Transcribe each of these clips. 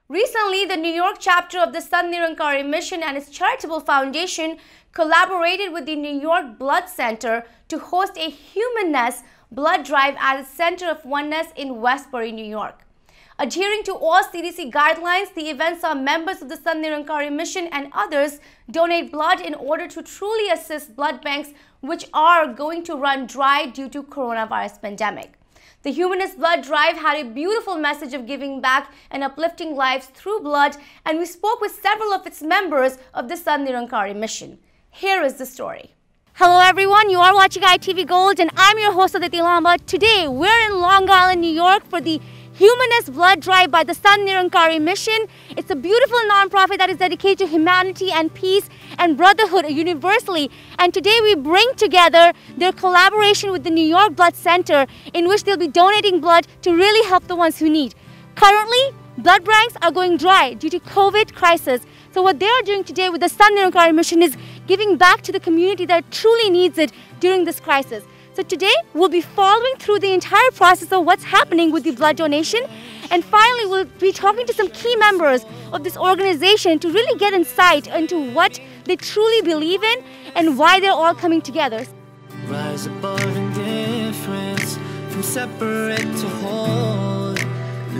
Recently, the New York chapter of the Sant Nirankari mission and its charitable foundation collaborated with the New York Blood Center to host a Humanness blood drive at the Center of Oneness in Westbury, New York. Adhering to all CDC guidelines, the event saw members of the Sant Nirankari mission and others donate blood in order to truly assist blood banks which are going to run dry due to coronavirus pandemic. The Humanness blood drive had a beautiful message of giving back and uplifting lives through blood, and we spoke with several of its members of the Sant Nirankari mission. Here is the story. Hello everyone, you are watching ITV Gold and I'm your host Aditi Lamba. Today we're in Long Island, New York for the Humanness blood drive by the Sant Nirankari mission. It's a beautiful non-profit that is dedicated to humanity and peace and brotherhood universally. And today we bring together their collaboration with the New York Blood Center, in which they'll be donating blood to really help the ones who need. Currently, blood banks are going dry due to COVID crisis. So what they are doing today with the Sant Nirankari mission is giving back to the community that truly needs it during this crisis. So today we'll be following through the entire process of what's happening with the blood donation, and finally we'll be talking to some key members of this organization to really get insight into what they truly believe in and why they're all coming together. Rise above indifference, from separate to whole.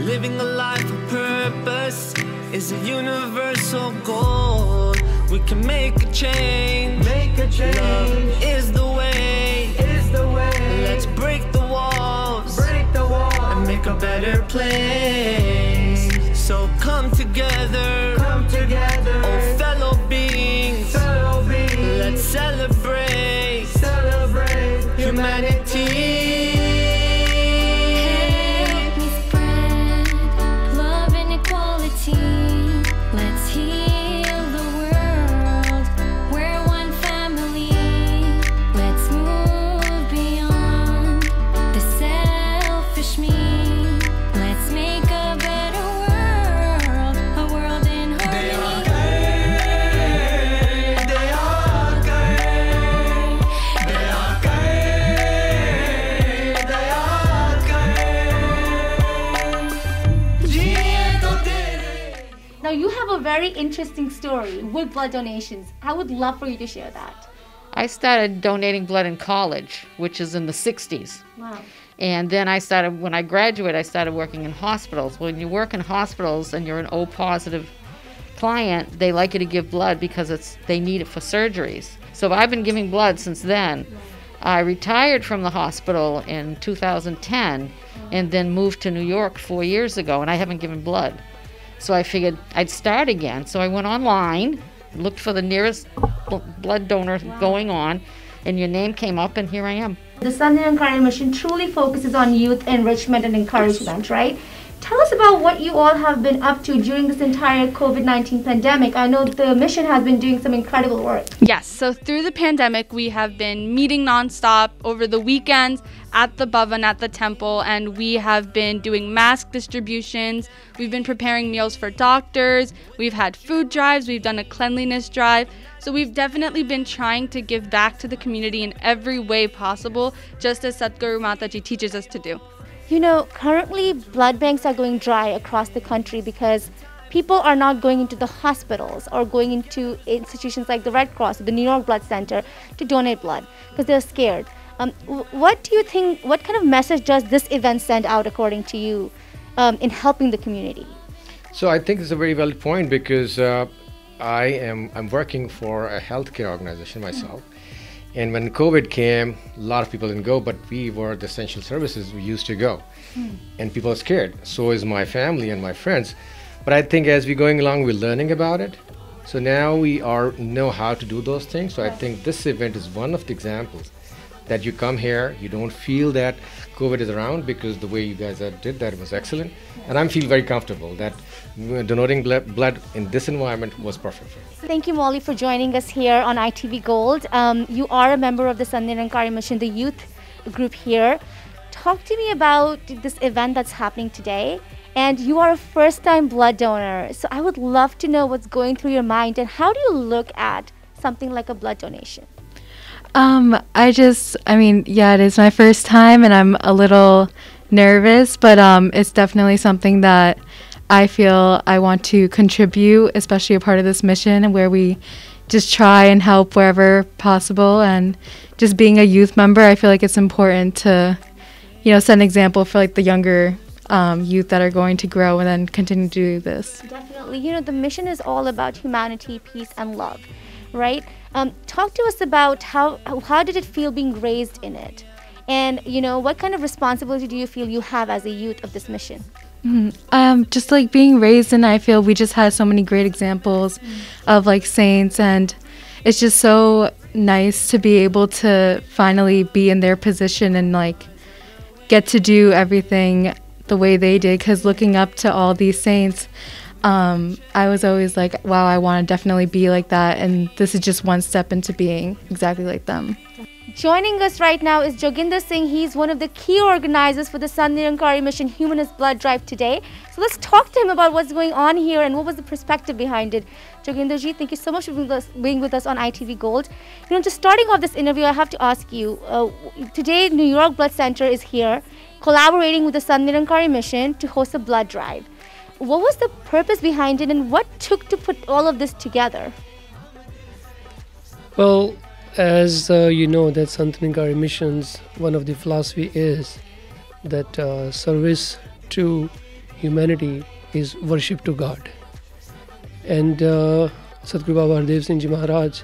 Living a life of purpose is a universal goal. We can make a change. Love is the way. Let's break the walls. And make a better place. So come together. Oh fellow beings. Let's celebrate humanity. Now you have a very interesting story with blood donations. I would love for you to share that. I started donating blood in college, which is in the 60s. Wow. And then when I graduated, I started working in hospitals. When you work in hospitals and you're an O positive client, they like you to give blood because they need it for surgeries. So I've been giving blood since then. I retired from the hospital in 2010 and then moved to New York 4 years ago, and I haven't given blood. So I figured I'd start again. So I went online, looked for the nearest blood donor going on, and your name came up, and here I am. The Sant Nirankari mission truly focuses on youth enrichment and encouragement, right? Tell us about what you all have been up to during this entire COVID-19 pandemic. I know the mission has been doing some incredible work. Yes, so through the pandemic, we have been meeting nonstop over the weekends at the Bhavan at the temple, and we have been doing mask distributions. We've been preparing meals for doctors. We've had food drives. We've done a cleanliness drive. So we've definitely been trying to give back to the community in every way possible, just as Sadhguru Mataji teaches us to do. You know, currently blood banks are going dry across the country because people are not going into the hospitals or going into institutions like the Red Cross or the New York Blood Center to donate blood because they're scared. What do you think, what kind of message does this event send out according to you in helping the community? So I think it's a very valid point because I'm working for a healthcare organization myself. And when COVID came, a lot of people didn't go, but we were the essential services we used to go. And people are scared. So is my family and my friends. But I think as we're going along, we're learning about it. So now we know how to do those things. So I think this event is one of the examples that you come here, you don't feel that COVID is around, because the way you guys did that was excellent. And I feel very comfortable that donating blood in this environment was perfect for me. Thank you, Molly, for joining us here on ITV Gold. You are a member of the Sant Nirankari mission, the youth group here. Talk to me about this event that's happening today. And you are a first-time blood donor. So I would love to know what's going through your mind and how do you look at something like a blood donation? Yeah, it is my first time and I'm a little nervous, but it's definitely something that I feel I want to contribute, especially a part of this mission where we just try and help wherever possible. And just being a youth member, I feel like it's important to, set an example for like the younger youth that are going to grow and then continue to do this. Definitely. The mission is all about humanity, peace, and love, right? Talk to us about how did it feel being raised in it? And, what kind of responsibility do you feel you have as a youth of this mission? Just like being raised in, I feel we just had so many great examples of like saints, and it's just so nice to be able to finally be in their position and like get to do everything the way they did, because looking up to all these saints, I was always like, wow, I want to definitely be like that, and this is just one step into being exactly like them. Joining us right now is Joginder Singh. He's one of the key organizers for the Sant Nirankari Mission Humanness Blood Drive today. So let's talk to him about what's going on here and what was the perspective behind it. Joginder ji, thank you so much for being with us on ITV Gold. Just starting off this interview, I have to ask you, today New York Blood Center is here collaborating with the Sant Nirankari Mission to host a blood drive. What was the purpose behind it, and what took to put all of this together? Well, as you know, that Sant Nirankari Mission's one of the philosophy is that service to humanity is worship to God. And Sadhguru Baba Hardev Singh Ji Maharaj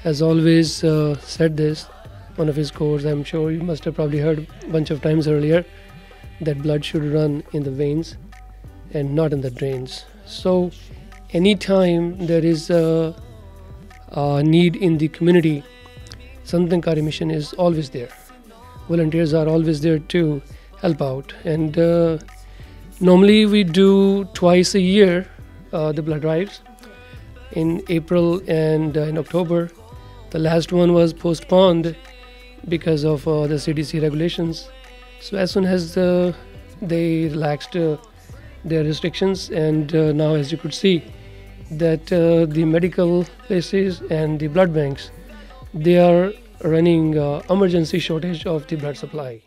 has always said this, one of his quotes, I'm sure you must have probably heard a bunch of times earlier, that blood should run in the veins and not in the drains. So anytime there is a need in the community, Sant Nirankari Mission is always there. Volunteers are always there to help out. And normally we do twice a year the blood drives, in April and in October. The last one was postponed because of the CDC regulations. So as soon as they relaxed their restrictions, and now as you could see that the medical places and the blood banks, they are running emergency shortage of the blood supply.